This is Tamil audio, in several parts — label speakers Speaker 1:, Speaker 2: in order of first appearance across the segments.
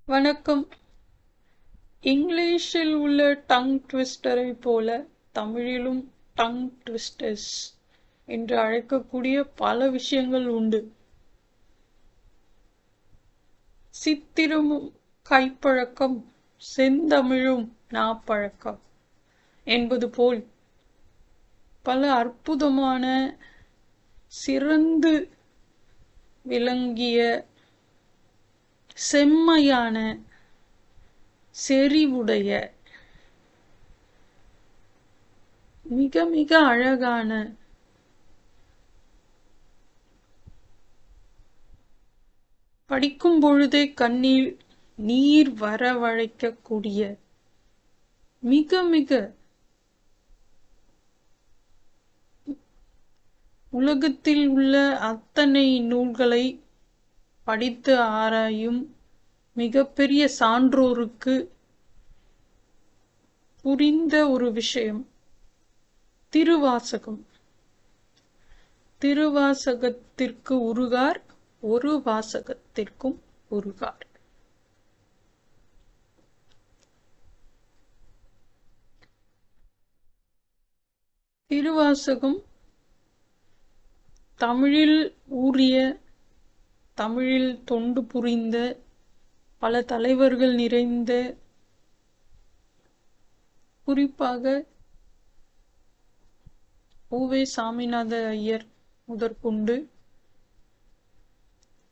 Speaker 1: வணக்கம். இங்கிலீஷில் உள்ள டங் ட்விஸ்டரை போல தமிழிலும் டங் ட்விஸ்டர்ஸ் என்று அழைக்கக்கூடிய பல விஷயங்கள் உண்டு. சித்திரமும் கைப்பழக்கம், செந்தமிழும் நாப்பழக்கம் என்பது போல் பல அற்புதமான சிறந்து விளங்கிய செம்மையான செறிவுடைய மிக மிக அழகான படிக்கும் பொழுதே கண்ணில் நீர் வரவழைக்கக்கூடிய மிக மிக உலகத்தில் உள்ள அத்தனை நூல்களை படித்து ஆராயும் மிகப்பெரிய சான்றோருக்கு புரிந்த ஒரு விஷயம் திருவாசகம். திருவாசகத்திற்கு உருகார், ஒரு வாசகத்திற்கும் உருகார். திருவாசகம் தமிழில் ஊறிய, தமிழில் தொண்டு புரிந்த, பல தலைவர்கள் நிறைந்த, குறிப்பாக உவே சாமிநாத ஐயர் முதற்கொண்டு,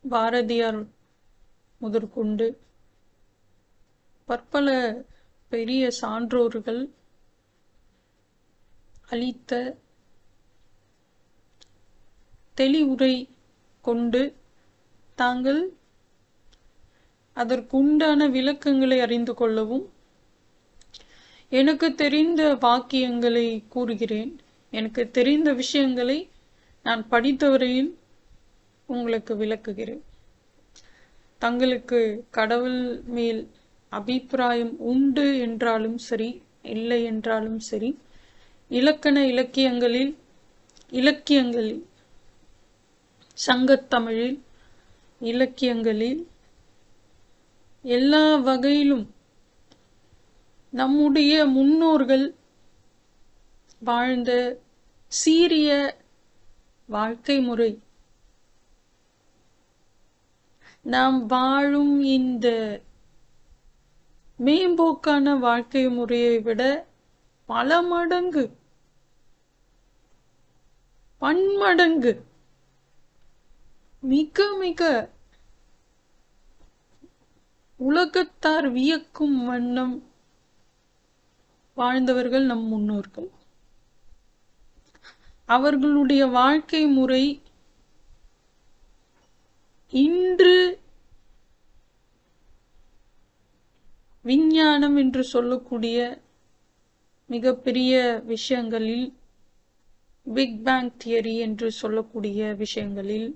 Speaker 1: பாரதியார் முதற்கொண்டு பற்பல பெரிய சான்றோர்கள் அளித்த தெளிவுரை கொண்டு தாங்கள் அதற்குண்டான விளக்கங்களை அறிந்து கொள்ளவும், எனக்கு தெரிந்த வாக்கியங்களை கூறுகிறேன். எனக்கு தெரிந்த விஷயங்களை நான் படித்தவரையில் உங்களுக்கு விளக்குகிறேன். தங்களுக்கு கடவுள் மேல் அபிப்பிராயம் உண்டு என்றாலும் சரி, இல்லை என்றாலும் சரி, இலக்கியங்களில் சங்கத்தமிழில் இலக்கியங்களில் எல்லா வகையிலும் நம்முடைய முன்னோர்கள் வாழ்ந்த சீரிய வாழ்க்கை முறை, நாம் வாழும் இந்த மேம்போக்கான வாழ்க்கை முறையை விட பல மடங்கு, பன்மடங்கு மிக மிக உலகத்தார் வியக்கும் வண்ணம் வாழ்ந்தவர்கள் நம் முன்னோர்கள். அவர்களுடைய வாழ்க்கை முறை இன்று விஞ்ஞானம் என்று சொல்லக்கூடிய மிகப்பெரிய விஷயங்களில், பிக் பேங் தியரி என்று சொல்லக்கூடிய விஷயங்களில்,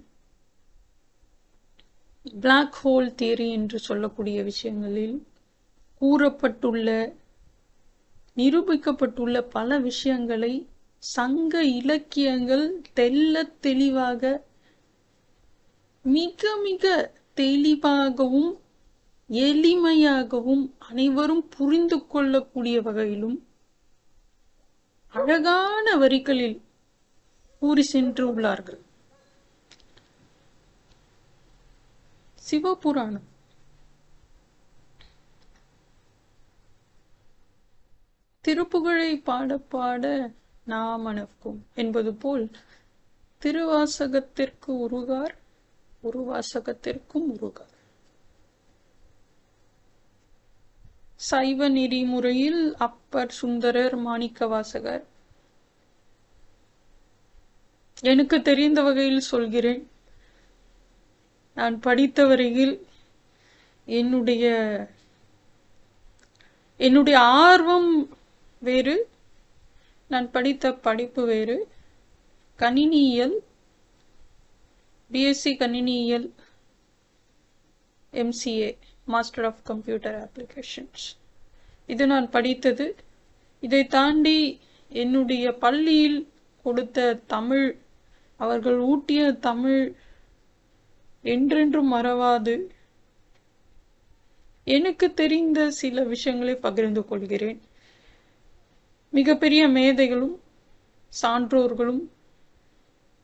Speaker 1: பிளாக் ஹோல் தியரி என்று சொல்லக்கூடிய விஷயங்களில் கூறப்பட்டுள்ள, நிரூபிக்கப்பட்டுள்ள பல விஷயங்களை சங்க இலக்கியங்கள் தெள்ளத் தெளிவாக, மிக மிக தெளிவாகவும் எளிமையாகவும் அனைவரும் புரிந்து கொள்ளக்கூடிய வகையிலும் அழகான வரிகளில் கூறி சென்று உள்ளார்கள். சிவபுராணம் திருப்புகழை பாட பாட நாமனக்கும் என்பது போல் திருவாசகத்திற்கு உருகார், ஒரு வாசகத்திற்கும் உருகார். சைவ நெறிமுறையில் அப்பர், சுந்தரர், மாணிக்கவாசகர், எனக்கு தெரிந்த வகையில் சொல்கிறேன். நான் படித்த வரையில் என்னுடைய ஆர்வம் வேறு, நான் படித்த படிப்பு வேறு. கணினியியல், பிஎஸ்சி கணினியியல், MCA master of computer applications, இது நான் படித்தது. இதை தாண்டி என்னுடைய பள்ளியில் கொடுத்த தமிழ், அவர்கள் ஊட்டிய தமிழ் என்றென்றும் மறவாது எனக்கு தெரிந்த சில விஷயங்களை பகிர்ந்து கொள்கிறேன். மிகப்பெரிய மேதைகளும் சான்றோர்களும்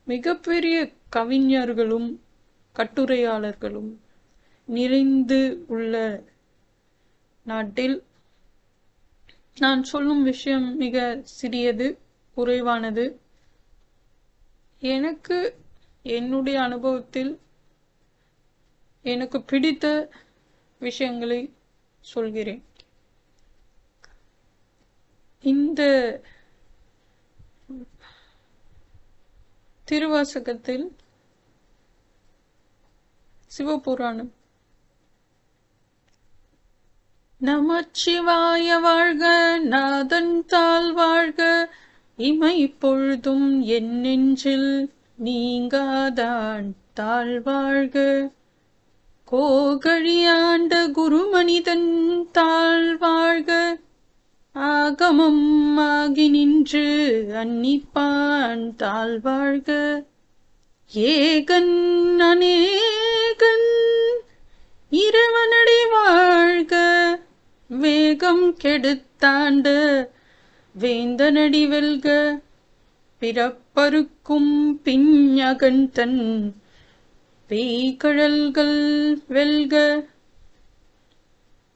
Speaker 1: மிகப்பெரிய கவிஞர்களும் கட்டுரையாளர்களும் நிறைந்து உள்ள நாட்டில் நான் சொல்லும் விஷயம் மிக சிறியது, குறைவானது. எனக்கு என்னுடைய அனுபவத்தில் எனக்கு பிடித்த விஷயங்களை சொல்கிறேன். இந்த திருவாசகத்தில் சிவபுராணம் நமச்சிவாய வாழ்க நாதன் தாள் வாழ்க இமை பொழுதும் என் நெஞ்சில் நீங்காதான் தாழ்வாழ்க கோகழியாண்ட குருமனிதன் தாழ்வாழ்க ஆகமம் ஆகி நின்று அன்னிப்பான் தாழ்வாழ்க ஏகன் அநேகன் இறைவனடி வாழ்க வேகம் கெடுத்தாண்ட வேந்தனடி வெல்க பிறப்பருக்கும் பிஞகன் தன் பேய்கழல்கள் வெல்க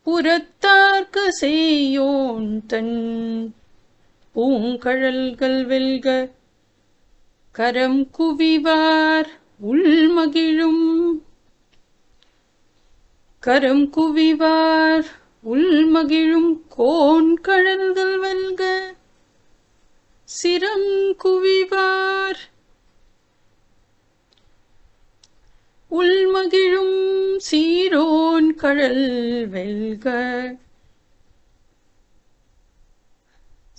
Speaker 1: புறத்தார்க்கு செய்யோன் தன் பூங்கழல்கள் வெல்க கரம் குவிவார் உள்மகிழும் கோன் கழல்கள் வெல்க சிரம் குவிவார் உள்மகிழும் சீரோன் கழல் வெல்க.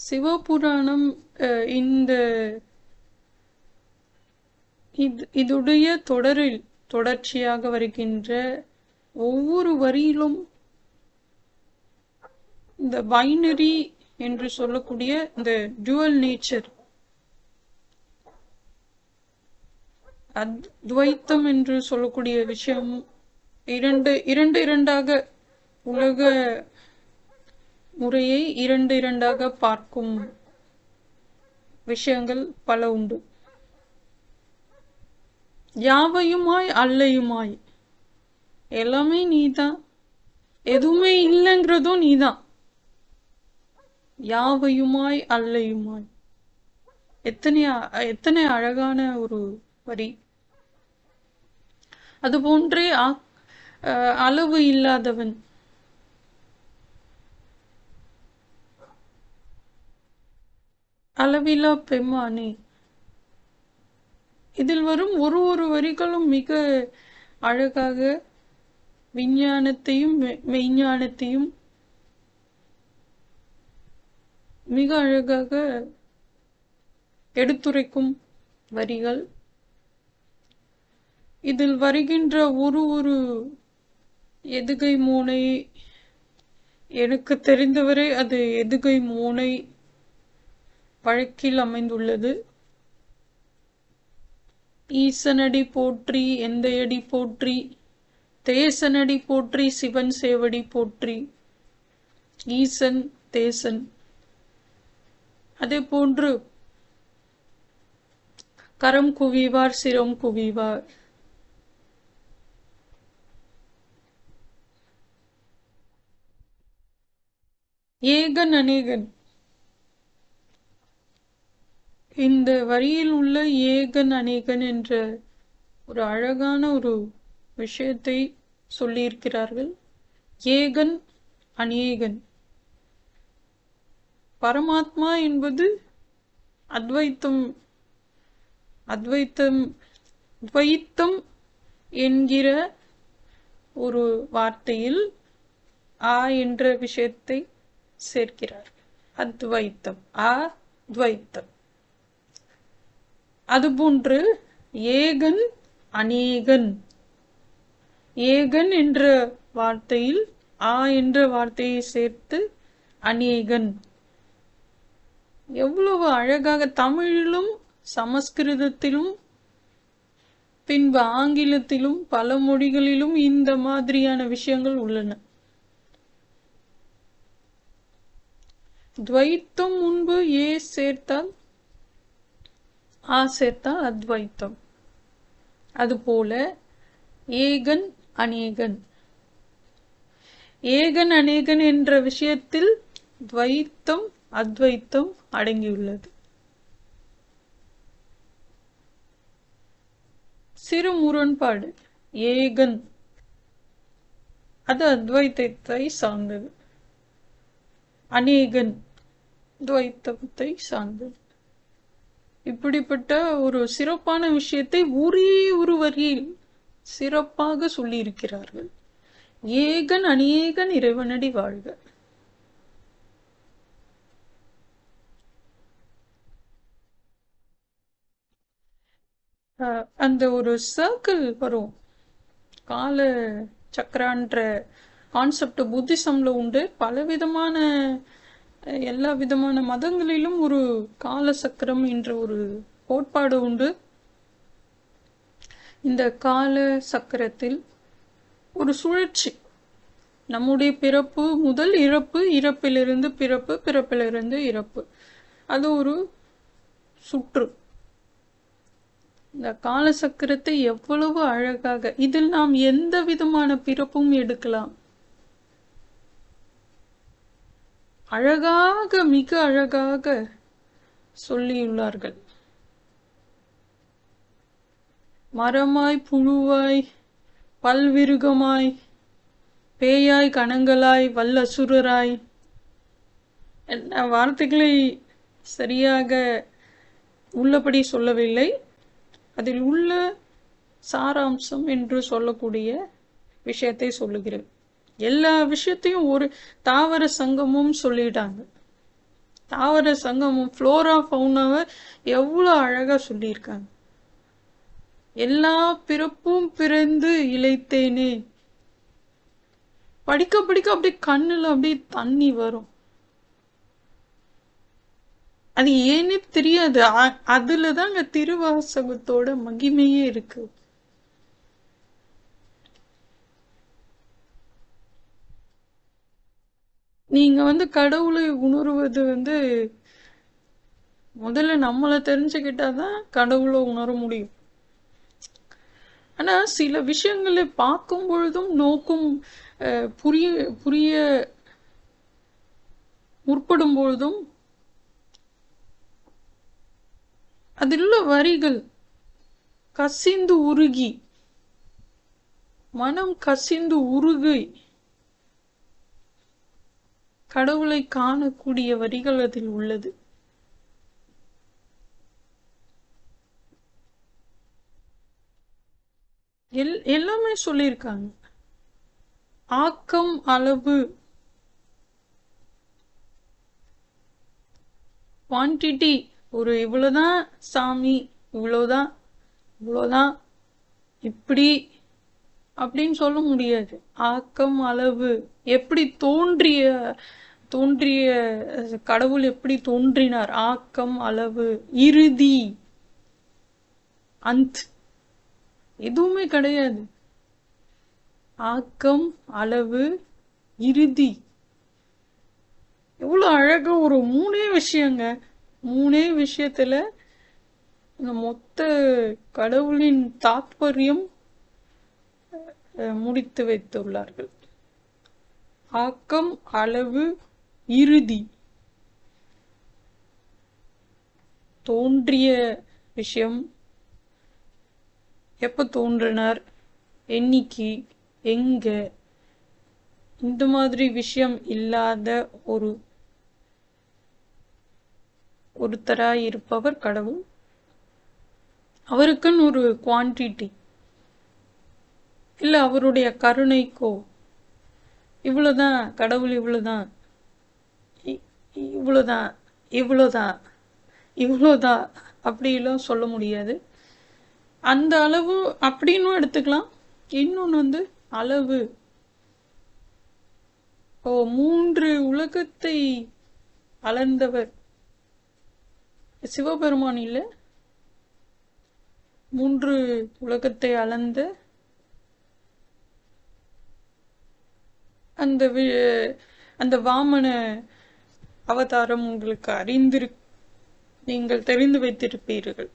Speaker 1: சிவபுராணம் இந்த இதுடைய தொடர்ச்சியாக வருகின்ற ஒவ்வொரு வரியிலும் இந்த பைனரி என்று சொல்லக்கூடிய இந்த டுவல் நேச்சர், அத்வைத்தம் என்று சொல்லக்கூடிய விஷயம் இரண்டாக உலக முறையை இரண்டாக பார்க்கும் விஷயங்கள் பல உண்டு. யாவையுமாய் அல்லையுமாய், எல்லாமே நீதான், எதுவுமே இல்லைங்கிறதும் நீதான். யாவையுமாய் அல்லையுமாய், எத்தனை அழகான ஒரு வரி. அதுபோன்றே அளவு இல்லாதவன், அளவிலா பெம்மானே. இதில் வரும் ஒரு வரிகளும் மிக அழகாக விஞ்ஞானத்தையும் மெய்ஞானத்தையும் மிக அழகாக எடுத்துரைக்கும் வரிகள். இதில் வருகின்ற ஒரு எதுகை மோனை, எனக்கு தெரிந்தவரை அது எதுகை மோனை வழக்கில் அமைந்துள்ளது. ஈசனடி போற்றி எந்தையடி போற்றி, தேசனடி போற்றி சிவன் சேவடி போற்றி. ஈசன் தேசன். அதே போன்று கரம் குவிவார் சிரம் குவிவார். ஏகன் அநேகன். இந்த வரியில் உள்ள ஏகன் அநேகன் என்ற ஒரு அழகான ஒரு விஷயத்தை சொல்லியிருக்கிறார்கள். ஏகன் அநேகன். பரமாத்மா என்பது துவைத்தம் என்கிற ஒரு வார்த்தையில் ஆ என்ற விஷயத்தை சேர்க்கிறார். அத்வைத்தம், அத்வைத்தம். அதுபோன்று ஏகன் அநேகன். ஏகன் என்ற வார்த்தையில் ஆ என்ற வார்த்தையை சேர்த்து அநேகன். எவ்வளவு அழகாக தமிழிலும் சமஸ்கிருதத்திலும் பின்பு ஆங்கிலத்திலும் பல மொழிகளிலும் இந்த மாதிரியான விஷயங்கள் உள்ளன. துவைத்தம் முன்பு ஏ சேர்த்தால் ஆ சேர்த்தால் அத்வைத்தம். அதுபோல ஏகன் அநேகன், ஏகன் அநேகன் என்ற விஷயத்தில் துவைத்தம் அத்வைத்தம் அடங்கியுள்ளது. சிறு முரண்பாடு. ஏகன் அது அத்வைத்தத்தை சார்ந்தது, அநேகன் துவைத்தத்தை சார்ந்தது. இப்படிப்பட்ட ஒரு சிறப்பான விஷயத்தை ஒரே ஒரு வரியில் சிறப்பாக சொல்லியிருக்கிறார்கள். ஏகன் அநேகன் இறைவனடி வாழ்க. அந்த ஒரு சர்க்கிள் வரும், கால சக்கரான்ற கான்செப்ட் புத்திசம்ல உண்டு. பலவிதமான எல்லா விதமான மதங்களிலும் ஒரு கால சக்கரம் என்ற ஒரு கோட்பாடு உண்டு. இந்த கால சக்கரத்தில் ஒரு சுழற்சி, நம்முடைய பிறப்பு முதல் இறப்பு, இறப்பிலிருந்து பிறப்பு, பிறப்பிலிருந்து இறப்பு, அது ஒரு சுற்று. இந்த கால சக்கரத்தை எவ்வளவு அழகாக, இதில் நாம் எந்த விதமான பிறப்பும் எடுக்கலாம். அழகாக, மிக அழகாக சொல்லியுள்ளார்கள். மரமாய், புழுவாய், பல்விருகமாய், பேயாய், கணங்களாய், வல்லசுரராய், என்ன வார்த்தைகளை சரியாக உள்ளபடி சொல்லவில்லை. அதில் உள்ள சாராம்சம் என்று சொல்லக்கூடிய விஷயத்தை சொல்லுகிறேன். எல்லா விஷயத்தையும் ஒரு தாவர சங்கமும் சொல்லிட்டாங்க. தாவர சங்கமும் ஃப்ளோரா ஃபவுனாவை எவ்வளவு அழகா சொல்லியிருக்காங்க. எல்லா பிறப்பும் பிறந்து இளைத்தேனே, படிக்க படிக்க அப்படியே கண்ணுல அப்படியே தண்ணி வரும். அது ஏன்னே தெரியாது. அதுலதாங்க திருவாசகத்தோட மகிமையே இருக்கு. நீங்க கடவுளை உணர்வது முதல்ல நம்மளை தெரிஞ்சுக்கிட்டாதான் கடவுளை உணர முடியும். ஆனா சில விஷயங்களை பார்க்கும் பொழுதும் நோக்கும் புரிய புரிய முற்படும் பொழுதும் அதில் உள்ள வரிகள் கசிந்து உருகி, மனம் கசிந்து உருகி கடவுளை காணக்கூடிய வரிகள் அதில் உள்ளது. எல்லாமே சொல்லியிருக்காங்க. ஆக்கம் அளவு, குவான்டிட்டி, ஒரு இவ்வளவுதான் சாமி, இவ்வளவுதான் இவ்வளவுதான் இப்படி அப்படின்னு சொல்ல முடியாது. ஆக்கம் அளவு, எப்படி தோன்றிய கடவுள் எப்படி தோன்றினார், ஆக்கம் அளவு, இறுதி அந்த எதுவுமே கிடையாது. ஆக்கம் அளவு இறுதி, எவ்வளவு அழகா ஒரு மூணே விஷயங்க. மூணே விஷயத்துல மொத்த கடவுளின் தாத்பரியம் முடித்து வைத்துள்ளார்கள். ஆக்கம் அளவு இறுதி. தோன்றிய விஷயம், எப்ப தோன்றினார், எண்ணிக்கை, எங்க, இந்த மாதிரி விஷயம் இல்லாத ஒருத்தராய் இருப்பவர் கடவுள். அவருக்குன்னு ஒரு குவான்டிட்டி இல்ல, அவருடைய கருணைக்கோ இவ்வளவுதான் கடவுள், இவ்வளவுதான் இவ்வளவுதான் இவ்வளவுதான் இவ்வளவுதான் அப்படிலாம் சொல்ல முடியாது. அந்த அளவு அப்படின்னு எடுத்துக்கலாம். இன்னொன்னு அளவு. மூன்று உலகத்தை அளந்தவர் சிவபெருமான் இல்ல, மூன்று உலகத்தை அளந்த அந்த வாமன அவதாரம் உங்களுக்கு நீங்கள் தெரிந்து வைத்திருப்பீர்கள்.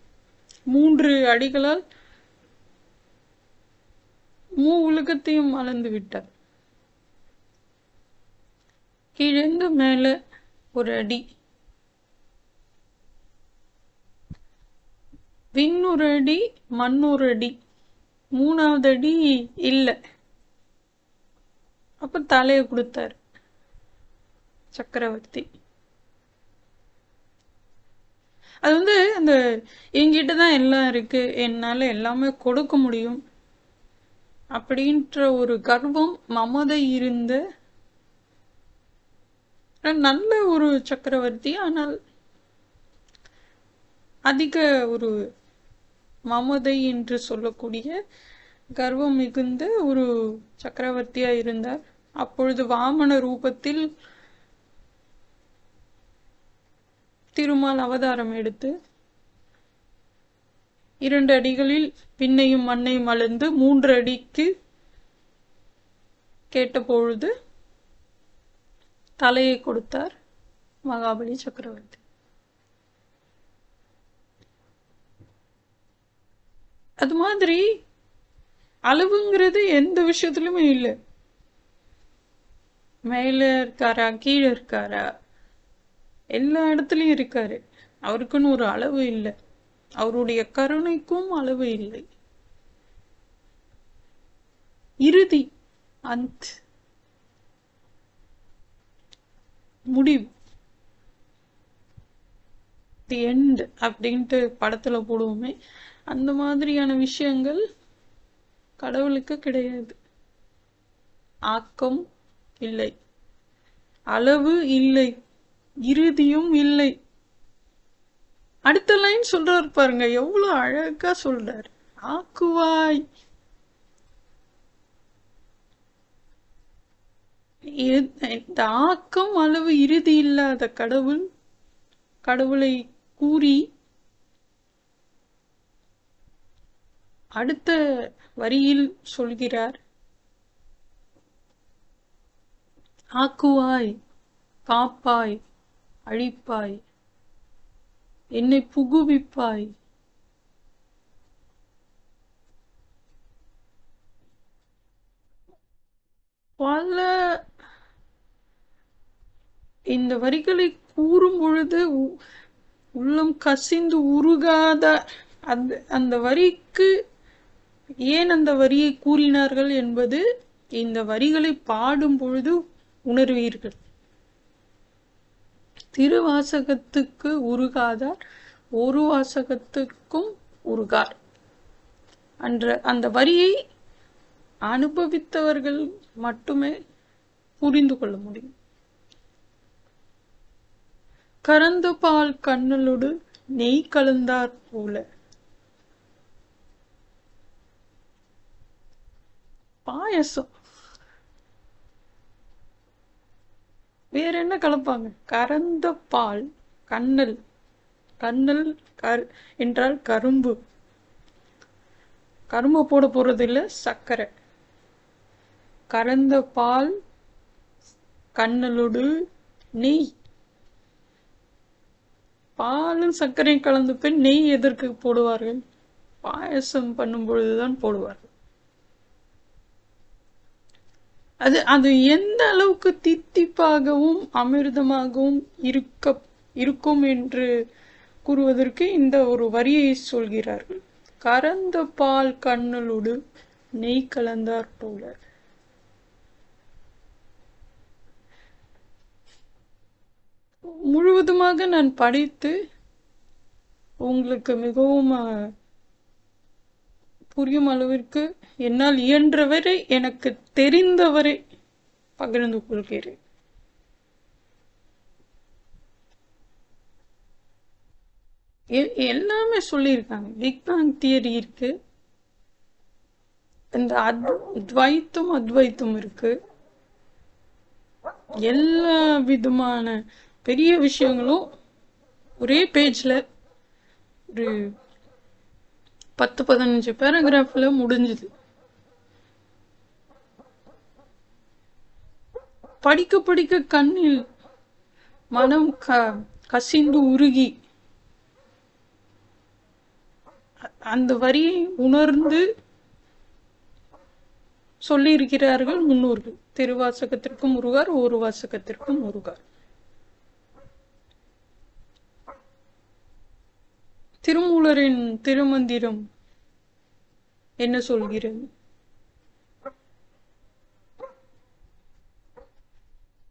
Speaker 1: 3 அடிகளால் உலகத்தையும் அளந்து விட்டார். கீழேந்து மேல ஒரு அடி, விண்ணொரு அடி, மண்ணொரு அடி, 3வது அடி இல்லை. அப்ப தலையை கொடுத்தாரு சக்கரவர்த்தி. அது அந்த என்கிட்டதான் எல்லாம் இருக்கு, என்னால எல்லாமே கொடுக்க முடியும் அப்படின்ற ஒரு கர்வம், மமதை இருந்த நல்ல ஒரு சக்கரவர்த்தி. ஆனால் அதிக ஒரு மமதை என்று சொல்லக்கூடிய கர்வம் மிகுந்த ஒரு சக்கரவர்த்தியா இருந்தார். அப்பொழுது வாமன ரூபத்தில் திருமால் அவதாரம் எடுத்து 2 அடிகளில் விண்ணையும் மண்ணையும் அளந்து 3 அடிக்கு கேட்டபொழுது தலையை கொடுத்தார் மகாபலி சக்கரவர்த்தி. அது மாதிரி அளவுங்கிறது எந்த விஷயத்திலுமே இல்லை. மேல இருக்காரா கீழே இருக்காரா, எல்லா இடத்துலயும் இருக்காரு. அவருக்குன்னு ஒரு அளவு இல்லை. அவருடைய கருணைக்கும் அளவு இல்லை. இறுதி, அந்த முடிவு, தி எண்ட் அப்படின்ட்டு படத்துல போடுவோமே, அந்த மாதிரியான விஷயங்கள் கடவுளுக்கு கிடையாது. ஆக்கம் இல்லை, அளவு இல்லை, இறுதியும் இல்லை. அடுத்த லைன் சொல்றாரு பாருங்க, எவ்வளவு அழகா சொல்றாரு. ஆக்குவாய். இந்த ஆக்கம் அளவு இறுதி இல்லாத கடவுளை கூறி அடுத்த வரியில் சொல்கிறார், ஆக்குவாய், காப்பாய், அழிப்பாய், என்னை புகுவிப்பாய். பல இந்த வரிகளை கூறும் பொழுது உள்ளம் கசிந்து உருகாத அந்த வரிக்கு ஏன் அந்த வரியை கூறினார்கள் என்பது இந்த வரிகளை பாடும் பொழுது உணர்வீர்கள். திருவாசகத்துக்கு உருகாதார் ஒரு வாசகத்துக்கும் உருகார். அந்த வரியை அனுபவித்தவர்கள் மட்டுமே புரிந்து கொள்ள முடியும். கறந்த பால் கண்ணலோடு நெய் கலந்தார் போல. பாயசம் வேற என்ன கலப்பாங்க? கறந்த பால், கண்ணல் என்றால் கரும்பு. கரும்பு போட போறது இல்ல, சர்க்கரை. கறந்த பால் கண்ணலோடு நெய். பாலும் சர்க்கரையும் கலந்து போய் நெய் எதற்கு போடுவார்கள்? பாயசம் பண்ணும் பொழுதுதான் போடுவார்கள். அது எந்த அளவுக்கு தித்திப்பாகவும் அமிர்தமாகவும் இருக்கும் என்று கூறுவதற்கு இந்த ஒரு வரியை சொல்கிறார்கள். கறந்த பால் கண்ணலோடு நெய் கலந்தார் போல. முழுவதுமாக நான் படித்து உங்களுக்கு மிகவும் புரியும் அளவிற்கு என்னால் இயன்றவரை, எனக்கு தெரிந்தவரை பகிர்ந்து கொள்கிறேன். எல்லாமே சொல்லியிருக்காங்க. பிக் பேங் தியரி இருக்கு, இந்த அத்வைத்தம் இருக்கு. எல்லா விதமான பெரிய விஷயங்களும் ஒரே பேஜ்ல ஒரு 10-15 பேராகிராஃப்ல முடிஞ்சுது. படிக்க படிக்க கண்ணில் மனம் கசிந்து உருகி அந்த வரியை உணர்ந்து சொல்லியிருக்கிறார்கள் முன்னோர்கள். திருவாசகத்திற்கும் முருகார், ஒரு வாசகத்திற்கும் முருகார். திருமூலரின் திருமந்திரம் என்ன சொல்கிறது?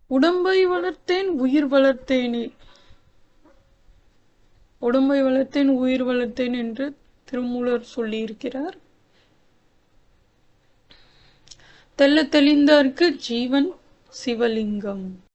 Speaker 1: உடம்பை வளர்த்தேன் உயிர் வளர்த்தேனே, உடம்பை வளர்த்தேன் உயிர் வளர்த்தேன் என்று திருமூலர் சொல்லியிருக்கிறார். தெள்ள தெளிந்தார்க்கு ஜீவன் சிவலிங்கம்.